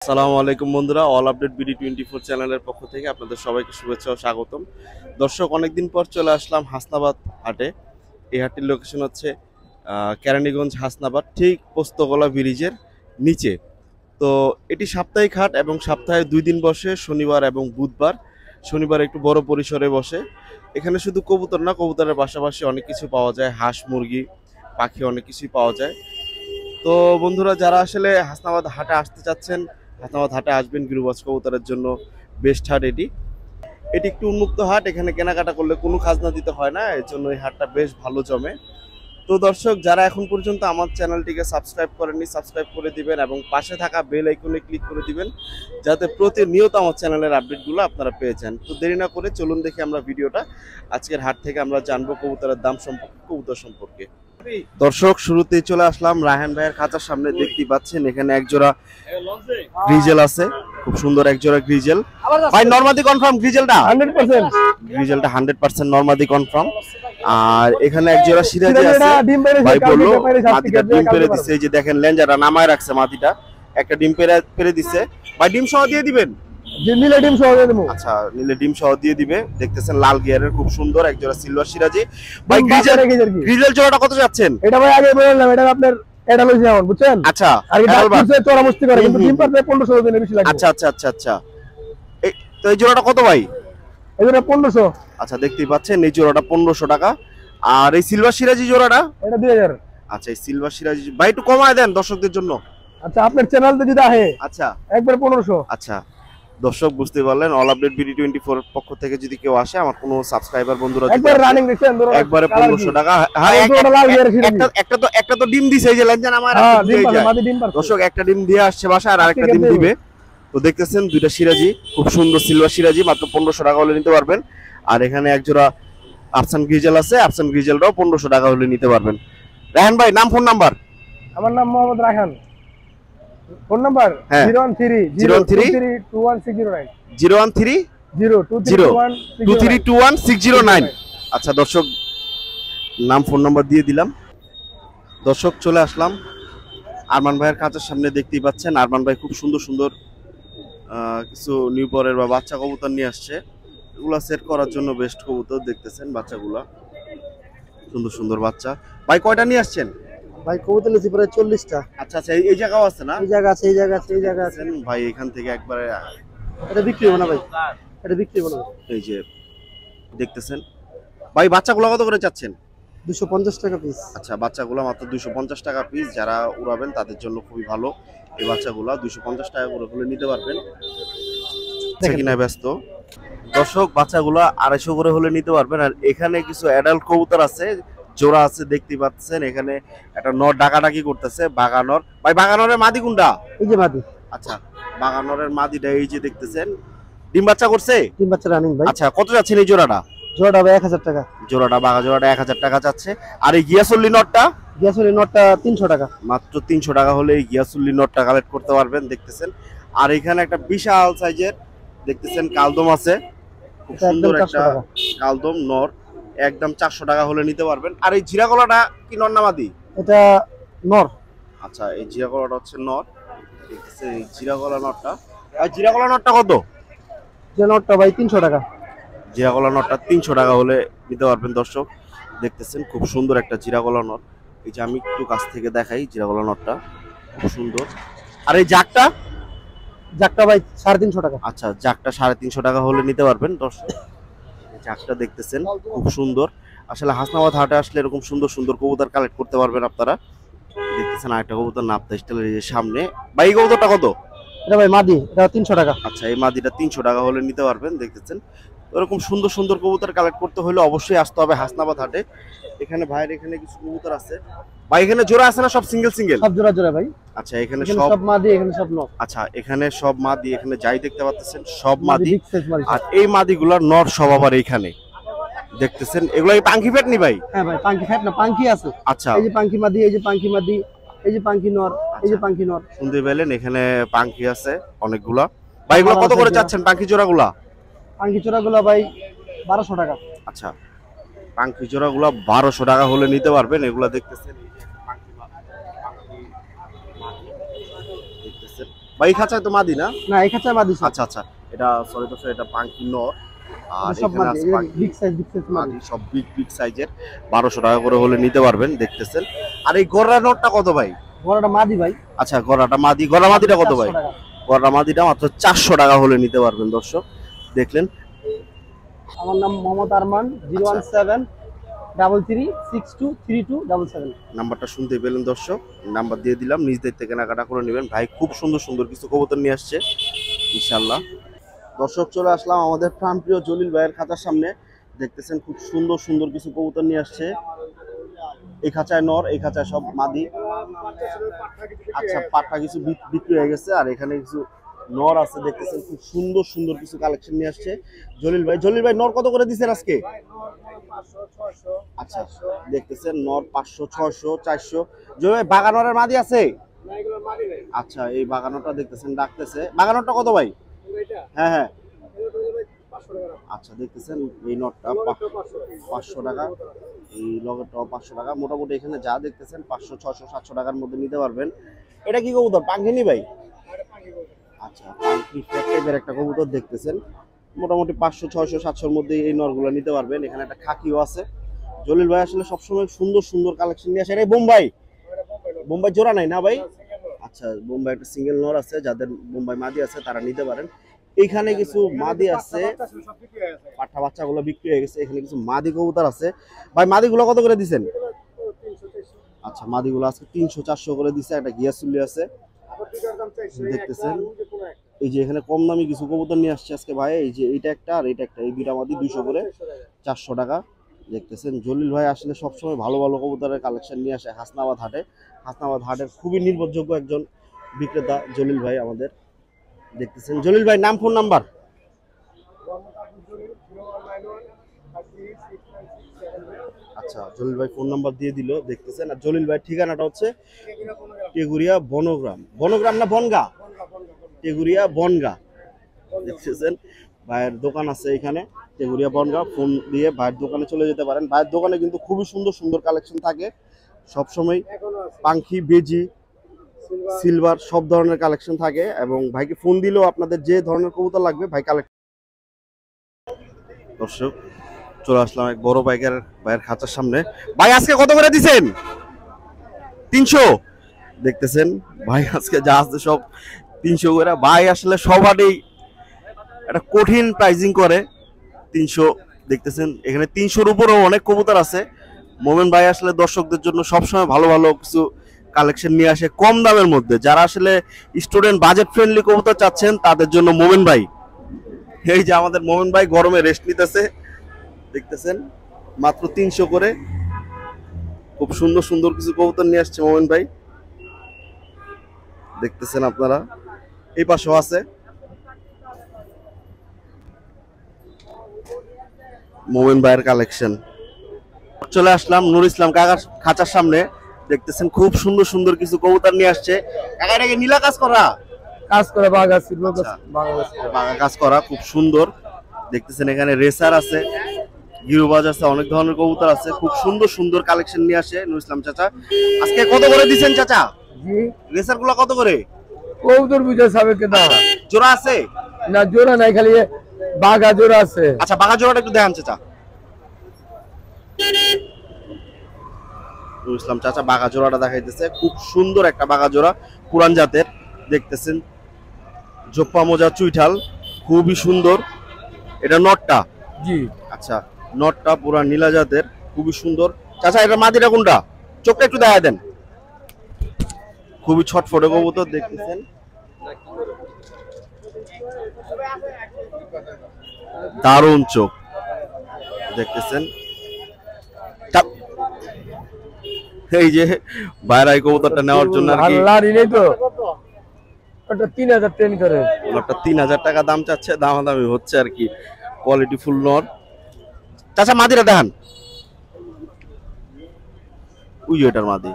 আসসালামু আলাইকুম বন্ধুরা, অল আপডেট BD24 চ্যানেলের পক্ষ থেকে আপনাদের সবাইকে শুভেচ্ছা ও স্বাগতম। দর্শক, অনেকদিন পর চলে আসলাম হাসনাবাদ হাটে। এই হাটটির লোকেশন হচ্ছে কেরানীগঞ্জ হাসনাবাদ, ঠিক পোস্তগোলা ব্রিজের নিচে। তো এটি সাপ্তাহিক হাট এবং সপ্তাহে 2 দিন বসে, শনিবার এবং বুধবার। শনিবার একটু বড় পরিসরে বসে। এখানে শুধু কবুতর না, কবুতরের পাশাপাশি অনেক কিছু পাওয়া যায়, হাঁস মুরগি পাখি অনেক কিছুই পাওয়া যায়। তো বন্ধুরা, যারা আসলে হাসনাবাদ হাটে আসতে চাচ্ছেন, হাসনাবাদ হাটে আসবেন। গিরিবাজ কবুতরের জন্য বেস্ট হাট এটি। এটি একটু উন্মুক্ত হাট, এখানে কেনাকাটা করলে কোনো খাজনা দিতে হয় না, এর জন্য এই হাটটা বেশ ভালো জমে। তো দর্শক, যারা এখন পর্যন্ত আমার চ্যানেলটিকে সাবস্ক্রাইব করেননি, সাবস্ক্রাইব করে দিবেন এবং পাশে থাকা বেল আইকনে ক্লিক করে দিবেন, যাতে প্রতিনিয়ত আমার চ্যানেলের আপডেটগুলো আপনারা পেয়ে যান। তো দেরি না করে চলুন দেখি আমরা ভিডিওটা। আজকের হাট থেকে আমরা জানবো কবুতরের দাম সম্পর্কে, কবুতর সম্পর্কে। দর্শক, শুরুতেই চলে আসলাম রায়হান ভাইয়ের খাঁচার সামনে। দেখতেই পাচ্ছেন এখানে একজোড়া গ্রিজেল আছে, খুব সুন্দর একজোড়া গ্রিজেল। ভাই, নরমাদি কনফার্ম গ্রিজেলটা? 100% গ্রিজেলটা 100% নরমাদি কনফার্ম। আর এখানে একজোড়া সিরাজি আছে। ভাই বললো মাটিটা ডিম পেরে দিছে, এই যে দেখেন লেঞ্জাটা নামায় রাখছে, মাটিটা একটা ডিম পেরে দিছে। ভাই, ডিম সহ দিয়ে দিবেন? নিলে ডিম সহ দিয়ে দেবো। আচ্ছা, নিলে ডিম সহ দিয়ে দিবে। দেখতেছেন লাল গিয়ারের খুব সুন্দর একজোড়া সিলভার সিরাজি। ভাই, গ্রিজেল জোড়াটা কত যাচ্ছেন? এটা ভাই আগে বললাম, এটা আপনার এডালজি যেমন, বুঝছেন? আচ্ছা, আর এটা হচ্ছে চড়া মুস্তি করে, কিন্তু ডিম পারবে 1500 দিনে বেশি লাগবে। আচ্ছা আচ্ছা আচ্ছা আচ্ছা। এই তো এই জোড়াটা কত ভাই? এই জোড়া 1500। আচ্ছা, দেখতেই পাচ্ছেন এই জোড়াটা 1500 টাকা। আর এই সিলভার সিরাজি জোড়াটা? এটা 2000। আচ্ছা, এই সিলভার সিরাজি ভাই একটু কমায় দেন দর্শকদের জন্য। আচ্ছা, আপনার চ্যানেলতে যদি আহে, আচ্ছা একবার 1500। আচ্ছা, দর্শক বুঝতে পারলেন, অল আপডেট BD24 পক্ষ থেকে যদি কেউ আসে, আমার কোনো সাবস্ক্রাইবার বন্ধুরা একবার রানিং দেখছেন, ধরো একবারে 1500 টাকা। হ্যাঁ, একটা তো ডিম দিছে, এই যে লেঞ্জান আমার দর্শক একটা ডিম দিয়ে আসছে বাসা, আর আরেকটা ডিম দিবে। তো দেখতেছেন দুইটা সিরাজি, খুব সুন্দর সিলভার সিরাজি, মাত্র 1500 টাকা হলে নিতে পারবেন। আর এখানে একজোড়া আফসান গ্রিজেল আছে, আফসান গ্রিজেলটাও 1500 টাকা হলে নিতে পারবেন। রায়হান ভাই, নাম ফোন নাম্বার? আমার নাম মোহাম্মদ রায়হান। Phone number 013-023-21609 013-023-21609। আচ্ছা দর্শক, নাম ফোন নাম্বার দিয়ে দিলাম। দর্শক, চলে আসলাম আরমান ভাইয়ের কাছের সামনে। দেখতেই পাচ্ছেন আরমান ভাই খুব সুন্দর সুন্দর কিছু নিউবরের বা বাচ্চা কবুতর নিয়ে আসছে। এগুলা সেট করার জন্য বেস্ট কবুতর। দেখতেছেন বাচ্চাগুলা, সুন্দর সুন্দর বাচ্চা। ভাই, কয়টা নিয়ে আসছেন? ভাই কবুতর নিয়েছি প্রায় 40টা। আচ্ছা আচ্ছা, এই জায়গাও আছে না? এই জায়গা আছে, এই জায়গা আছে, এই জায়গা আছে ভাই। এখান থেকে একবারে এটা বিক্রি হবে না ভাই, এটা বিক্রি হবে না। এই যে দেখতেছেন ভাই, বাচ্চাগুলো কত করে চাচ্ছেন? 250 টাকা পিস। আচ্ছা, বাচ্চাগুলো মাত্র 250 টাকা পিস। যারা উড়াবেন তাদের জন্য খুবই ভালো। এই বাচ্চাগুলো 250 টাকা করে হলে নিতে পারবেন। কিনা ব্যস্ত দর্শক, বাচ্চাগুলো 250 করে হলে নিতে পারবেন। আর এখানে কিছু অ্যাডাল্ট কবুতর আছে, জোড়া আছে, দেখতে পাচ্ছেন। এখানে একটা নর ডাকাডাকি করতেছে, বাগানর। ভাই, বাগানরের মাদি কোনটা? এই যে মাদি। আচ্ছা, বাগানরের মাদিটা এই যে দেখতেছেন, ডিম বাচ্চা করছে? ডিম বাচ্চা রানিং ভাই। আচ্ছা, কত যাচ্ছেন এই জোড়াটা? জোড়াটা ভাই 1000 টাকা। জোড়াটা, বাঘা জোড়াটা 1000 টাকা যাচ্ছে। আর এই গিয়াসুল্লি নটটা? গিয়াসুল্লি নটটা 300 টাকা। মাত্র 300 টাকা হলে এই গিয়াসুল্লি নটটা কালেক্ট করতে পারবেন। দেখতেছেন। আর এখানে একটা বিশাল সাইজের দেখতেছেন কালদম আছে, খুব সুন্দর একটা কালদম নর, একদম 400 টাকা হলে নিতে পারবেন। আর এই জিরা গলাটা কি নর না মাদি? এটা নর। আচ্ছা, এই জিরা গলাটা হচ্ছে নর। দেখতেছেন এই জিরা গলা নরটা। আর জিরা গলা নরটা কত? যে নরটা ভাই 300 টাকা। জিরা গলা নরটা 300 টাকা হলে নিতে পারবেন। দর্শক দেখতেছেন খুব সুন্দর একটা জিরা গলা নর। এই যে আমি একটু কাছ থেকে দেখাই, জিরা গলা নরটা খুব সুন্দর। আর এই জাকটা? জাকটা ভাই 350 টাকা। আচ্ছা, জাকটা 350 টাকা হলে নিতে পারবেন। দর্শক, জাকটা দেখতেছেন খুব সুন্দর। আসলে হাসনাবাদ হাটে আসলে এরকম সুন্দর সুন্দর কবুতর কালেক্ট করতে পারবেন আপনারা। দেখতেছেন আরেকটা কবুতর নাপতা স্টাইলের এই যে সামনে। ভাই, এই কবুতরটা কত? এটা ভাই মাদি, এটা 300 টাকা। আচ্ছা, এই মাদিটা 300 টাকা হলে নিতে পারবেন। দেখতেছেন এরকম সুন্দর সুন্দর কবুতর কালেক্ট করতে হলে অবশ্যই আসতে হবে হাসনাবাদ হাটে। এখানে ভাইয়ের এখানে কিছু কবুতর আছে। ভাই, এখানে জোড়া আছে না সব সিঙ্গেল সিঙ্গেল? সব জোড়া জোড়া ভাই। আচ্ছা, এখানে সব মাদি, এখানে সব নর। আচ্ছা, এখানে সব মাদি, এখানে যাই দেখতে পাচ্ছেন সব মাদি। আর এই মাদিগুলোর নর সব আবার এইখানে দেখতেছেন। এগুলো কি পাঙ্কি ফেট নি ভাই? হ্যাঁ ভাই, পাঙ্কি ফেট না, পাঙ্কি আছে। আচ্ছা, এই যে পাঙ্কি মাদি, এই যে পাঙ্কি মাদি, এই যে পাঙ্কি নর, এই যে পাঙ্কি নর। শুনতে পেলেন, এখানে পাঙ্কি আছে অনেকগুলা। ভাই, এগুলো কত করে চাচ্ছেন পাঙ্কি জোড়াগুলা? পাঙ্কি জোড়াগুলা ভাই 1200 টাকা। আচ্ছা, পাঙ্কি জোড়াগুলা 1200 টাকা হলে নিতে পারবেন। এগুলা দেখতেছেন, দেখতেছেন ভাই খাঁচায় তো মাদি না? না এই খাঁচা মাদি সব। আচ্ছা আচ্ছা, এটা সরি দর্শক, এটা পাঙ্কি নর আর সব এখানে মাদি, আছে পাঙ্কি বিগ সাইজ মাদি। মাদি, সব বিগ বিগ সাইজের। 1200 টাকা করে হলে নিতে পারবেন, দেখতেছেন। আর এই গররা নরটা কত ভাই? বড়টা মাদি ভাই। আচ্ছা, গররাটা মাদি, গররা মাদিটা কত ভাই? 400 টাকা। গররা মাদিটা মাত্র 400 টাকা হলে নিতে পারবেন দর্শক, দেখলেন। আমার নাম মোহাম্মদ আরমান, 01733623277। নাম্বারটা শুনতে পেলেন দর্শক, নাম্বার দিয়ে দিলাম, নিজ দায়িত্বে কেনাকাটা করে নেবেন। ভাই খুব সুন্দর সুন্দর কিছু কবুতর নিয়ে আসছে ইনশাল্লাহ। দর্শক চলে আসলাম আমাদের প্রাণপ্রিয় জলিল ভাইয়ের খাঁচার সামনে, দেখতেছেন খুব সুন্দর সুন্দর কিছু কবুতর নিয়ে আসছে। এই খাঁচায় নর, এই খাঁচায় সব মাদি। আচ্ছা, পাঠা কিছু বিক্রি হয়ে গেছে, আর এখানে কিছু নর আছে, দেখতেছেন খুব সুন্দর সুন্দর কিছু কালেকশন নিয়ে আসছে জলিল ভাই। জলিল ভাই নর কত করে দিচ্ছেন আজকে? আচ্ছা, দেখতেছেন নর 500, 600, 400। জলিল ভাই বাগানরের মাদি আছে? আচ্ছা, এই বাগানরটা দেখতেছেন ডাকতেছে, বাগানরটা কত ভাই? হ্যাঁ হ্যাঁ, আচ্ছা দেখতেছেন এই নটটা 500 টাকা, এই লগেরটাও 500 টাকা। মোটামুটি এখানে যা দেখতেছেন 500, 600, 700 টাকার মধ্যে নিতে পারবেন। এটা কি কবুতর, পাঙ্কিনি ভাই? আচ্ছা, পাঙ্কি টাইপের একটা কবুতর দেখতেছেন, মোটামুটি 500, 600, 700-র মধ্যে এই নরগুলো নিতে পারবেন। এখানে একটা খাকিও আছে। জলিল ভাই আসলে সবসময় সুন্দর সুন্দর কালেকশন নিয়ে আসে। এই বোম্বাই, বোম্বাই জোড়া নাই না ভাই? আচ্ছা, বোম্বাই একটা সিঙ্গেল নর আছে, যাদের বোম্বাই মাদি আছে তারা নিতে পারেন। এইখানে কিছু মাদি আছে, পাঠা বাচ্চাগুলো বিক্রি হয়ে গেছে। এখানে কিছু মাদি কবুতর আছে। ভাই মাদিগুলো কত করে দিচ্ছেন? আচ্ছা, মাদিগুলো আজকে 300, 400 করে দিচ্ছে। একটা গিয়াসুল্লি আছে, দেখতেছেন। এই যে এখানে কম দামি কিছু কবুতর নিয়ে আসছে আজকে ভাই, এই যে এইটা একটা আর এইটা একটা, এই দুইটা মাদি 200 করে, 400 টাকা। দেখতেছেন জলিল ভাই আসলে সবসময় ভালো ভালো কবুতরের কালেকশন নিয়ে আসে হাসনাবাদ হাটে। হাসনাবাদ হাটের খুবই নির্ভরযোগ্য একজন বিক্রেতা জলিল ভাই আমাদের, দেখতেছেন। জলিল ভাই নাম, ফোন নাম্বার? আচ্ছা, জলিল ভাই ফোন নাম্বার দিয়ে দিল, দেখতেছেন। আর জলিল ভাই ঠিকানাটা হচ্ছে টেগুরিয়া বনগ্রাম, বনগ্রাম না বনগা? টেগুরিয়া বনগা, দেখতেছেন। ভাইয়ের দোকান আছে এখানে টেগুরিয়া বনগা। ফোন দিয়ে ভাইয়ের দোকানে চলে যেতে পারেন। ভাইয়ের দোকানে কিন্তু খুবই সুন্দর সুন্দর কালেকশন থাকে সবসময়, পাঙ্খি, বেজি, সিলভার সব ধরনের কালেকশন থাকে। এবং ভাইকে ফোন দিলেও আপনাদের যে ধরনের কবুতর লাগবে ভাই কালেক্ট। দর্শক চলে আসলাম এক বড় ভাইয়ের খাঁচার সামনে। ভাই আজকে কত করে দিছেন? 300। দেখতেছেন ভাই আজকে যা আছে সব 300 করে। ভাই আসলে সবারই একটা কঠিন প্রাইজিং করে 300, দেখতেছেন। এখানে 300-র উপরেও অনেক কবুতর আছে। মোমেন ভাই আসলে দর্শকদের জন্য সবসময় ভালো ভালো কিছু কালেকশন নিয়ে আসে কম দামের মধ্যে। যারা আসলে স্টুডেন্ট বাজেট ফ্রেন্ডলি কবুতর চাচ্ছেন তাদের জন্য মোমেন ভাই। এই যে আমাদের মোমেন ভাই গরমে রেস্ট নিতেছে, দেখতেছেন মাত্র 300 করে। খুব সুন্দর সুন্দর কিছু কবুতর নিয়ে আসছে মোমেন ভাই, দেখতেছেন আপনারা। এই পাশেও আছে মোমেন ভাইয়ের কালেকশন। চলে আসলাম নুর ইসলাম কাকার খাঁচার সামনে, দেখতেছেন খুব সুন্দর সুন্দর কিছু কবুতর নিয়ে আসছে। কাকা এটাকে নীলা কাজ করা? কাজ করে বাঘা ছিল, আচ্ছা, বাংলাদেশ বাঘা কাজ করা, খুব সুন্দর। দেখতেছেন এখানে রেসার আছে, গিরুবাজ আছে, অনেক ধরনের কবুতর আছে। খুব সুন্দর সুন্দর কালেকশন নিয়ে আসে নুর ইসলাম চাচা। আজকে কত করে দিচ্ছেন চাচা? জি, রেসার গুলা কত করে? কবুতর বুঝে সাবে কে দাম জোড়া আছে না? জোড়া নাই, খালি বাঘা জোড়া আছে। আচ্ছা, বাঘা জোড়াটা একটু দেখান চাচা। নুর ইসলাম চাচা বাঘা জোড়াটা দেখাইতেছে, খুব সুন্দর একটা বাঘা জোড়া, পুরান জাতের, দেখতেছেন। জোপ্পা মোজা চুইঠাল, খুবই সুন্দর। এটা নটটা? জি, আচ্ছা, নটটা পুরা নীলা জাতের, খুবই সুন্দর। চাচা এটা মাদিটা কোনটা? চোখটা একটু দেখা দেন। খুবই ছটফটে কবুতর, দেখতেছেন। দারুণ চোখ, দেখতেছেন। এই যে বাইরে কবুতরটা নেওয়ার জন্য আর কি, তো ওটা 3000 ট্রেন করে, ওটা 3000 টাকা দাম চাচ্ছে, দামাদামি হচ্ছে আর কি। কোয়ালিটি ফুল নর। চাচা মাদিটা দেখান। ওই এটার মাদি,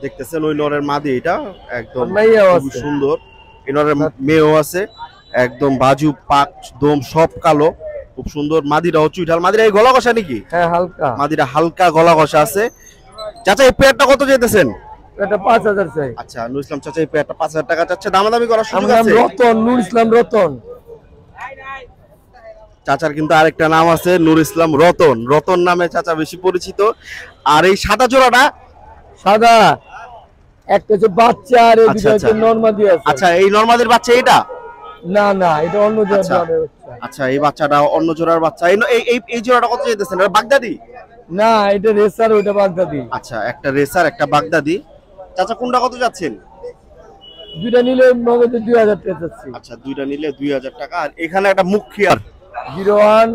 দেখতেছেন ওই নরের মাদি, এটা একদম খুব সুন্দর। এই নরের মেয়েও আছে, একদম বাজু পাক দম সব কালো, খুব সুন্দর। মাদিরাও চুইঠাল। মাদিরা এই গলা কষা নাকি? হ্যাঁ হালকা, মাদিরা হালকা গলা কষা আছে। চাচা এই পেয়ারটা কত যেতেছেন? এটা 5,000 চাই। আচ্ছা নুর ইসলাম চাচা এই পেয়ারটা 5,000 টাকা চাচ্ছে, দামাদামি করার সুযোগ আমার নাম আছে? রতন, নূর ইসলাম রতন। চাচার কিন্তু আরেকটা নাম আছে নূর ইসলাম রতন, রতন নামে চাচা বেশি পরিচিত। আর এই সাদা জোড়াটা? সাদা একটা হচ্ছে বাচ্চা আর এই আচ্ছা, দুটো আচ্ছা। হচ্ছে নরমাদি আছে। আচ্ছা এই নরমাদির বাচ্চা এটা? না না, এটা অন্য আচ্ছা। জাতের বাচ্চা। আচ্ছা এই বাচ্চাটা অন্য জোড়ার বাচ্চা। এই জোড়াটা কত চাইতেছেন? এটা বাগদাদি? না, এটা রেসার, ওইটা বাগদাদি। আচ্ছা একটা রেসার একটা বাগদাদি। চাচা কোনটা কত যাচ্ছেন? দুইটা নিলে নগদে 2,000 টাকা চাচ্ছি। আচ্ছা দুইটা নিলে 2,000 টাকা। আর এখানে একটা মুখিয়ার 01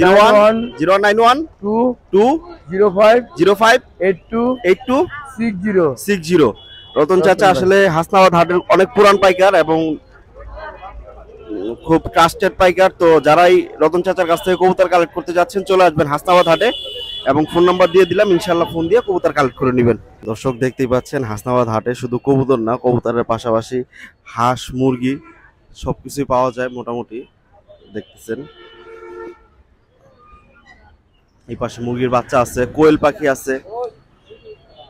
01 0191 2 2 05 05 82 82 60। 60। রতন চাচা আসলে হাসনাবাদ হাটের অনেক পুরান পাইকার এবং খুব ট্রাস্টেড পাইকার। তো যারাই রতন চাচার কাছ থেকে কবুতর কালেক্ট করতে যাচ্ছেন চলে আসবেন হাসনাবাদ হাটে, এবং ফোন নাম্বার দিয়ে দিলাম, ইনশাল্লাহ ফোন দিয়ে কবুতর কালেক্ট করে নেবেন। দর্শক দেখতেই পাচ্ছেন হাসনাবাদ হাটে শুধু কবুতর না, কবুতরের পাশাপাশি হাঁস মুরগি সবকিছুই পাওয়া যায় মোটামুটি। দেখতেছেন এই পাশে মুরগির বাচ্চা আছে, কোয়েল পাখি আছে,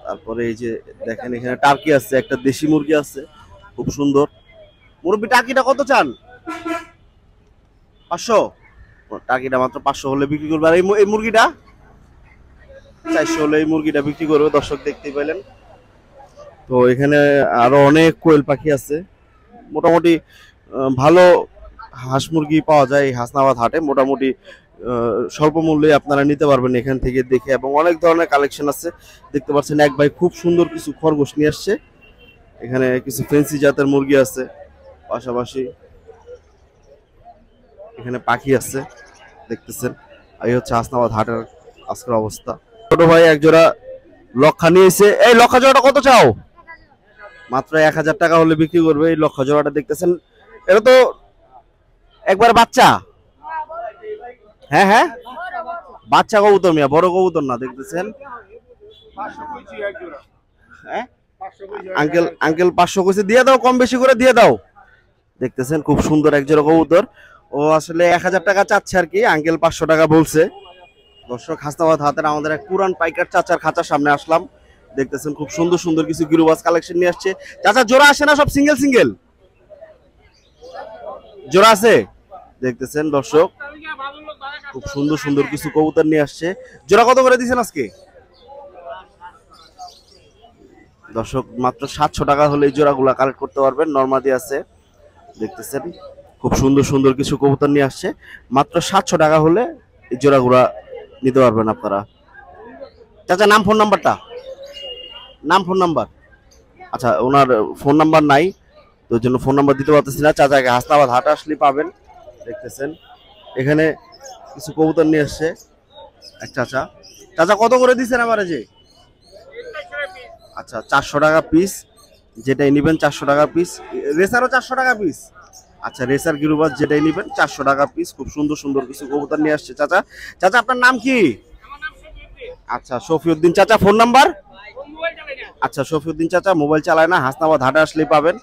তারপরে এই যে দেখেন এখানে টার্কি আছে, একটা দেশি মুরগি আছে খুব সুন্দর। মুরগি টার্কিটা কত চান? 500? টার্কিটা মাত্র 500 হলে বিক্রি করবে। আর এই মুরগিটা 400 হলে এই মুরগিটা বিক্রি করবে। দর্শক দেখতেই পেলেন। তো এখানে আরো অনেক কোয়েল পাখি আছে, মোটামুটি ভালো হাঁস মুরগি পাওয়া যায় এই হাসনাবাদ হাটে। মোটামুটি স্বল্প মূল্যে আপনারা নিতে পারবেন এখান থেকে দেখে, এবং অনেক ধরনের কালেকশন আছে। দেখতে পাচ্ছেন এক ভাই খুব সুন্দর কিছু খরগোশ নিয়ে আসছে। এখানে কিছু ফেন্সি জাতের মুরগি আছে, পাশাপাশি এখানে পাখি আছে দেখতেছেন। এই হচ্ছে হাসনাবাদ হাটের আজকের অবস্থা। ছোট ভাই এক জোড়া লক্ষা নিয়েছে। এই লক্ষা জোড়াটা কত চাও? মাত্র 1,000 টাকা হলে বিক্রি করবে এই লক্ষা জোড়াটা। দেখতেছেন এটা তো একবার বাচ্চা। হ্যাঁ হ্যাঁ বাচ্চা কবুতর মিয়া, বড় কবুতর না। দেখতেছেন হ্যাঁ আঙ্কেল 500 কইছে, দিয়ে দাও, কম বেশি করে দিয়ে দাও। দেখতেছেন খুব সুন্দর এক জোড়া কবুতর। ও আসলে 1,000 টাকা চাচ্ছে আর কি, আঙ্কেল 500 টাকা বলছে। দর্শক হাসনাবাদ হাটের আমাদের এক পুরান পাইকার চাচার খাঁচার সামনে আসলাম। দেখতেছেন খুব সুন্দর সুন্দর কিছু গিরুবাস কালেকশন নিয়ে আসছে। চাচা জোড়া আসে না, সব সিঙ্গেল সিঙ্গেল জোড়া আছে? দেখতেছেন দর্শক খুব সুন্দর সুন্দর কিছু কবুতর নিয়ে আসছে। জোড়া কত করে দিচ্ছেন আজকে? দর্শক মাত্র 700 টাকা হলে এই জোড়াগুলা কালেক্ট করতে পারবেন। নরমাদি আছে, দেখতেছেন খুব সুন্দর সুন্দর কিছু কবুতর নিয়ে আসছে। মাত্র 700 টাকা হলে এই জোড়াগুলা নিতে পারবেন আপনারা। চাচা নাম ফোন নাম্বারটা? নাম ফোন নাম্বার? আচ্ছা ওনার ফোন নাম্বার নাই, তো ওই জন্য ফোন নাম্বার দিতে পারতেছি না। চাচাকে হাসনাবাদ হাট আসলে পাবেন। দেখতেছেন এখানে কিছু কবুতর নিয়ে আসছে এক চাচা। চাচা কত করে দিচ্ছেন আমার? যে আচ্ছা 400 টাকা পিস, যেটাই নিবেন 400 টাকা পিস। রেসারও 400 টাকা পিস? আচ্ছা রেসার গিরুবাস যেটাই নিবেন 400 টাকা পিস। খুব সুন্দর সুন্দর কিছু কবুতর নিয়ে আসছে চাচা। চাচা আপনার নাম কি? আচ্ছা শফিউদ্দিন চাচা। Phone number? আচ্ছা শফিউদ্দিন চাচা মোবাইল চালায় না, হাসনাবাদ হাটে আসলেই পাবেন।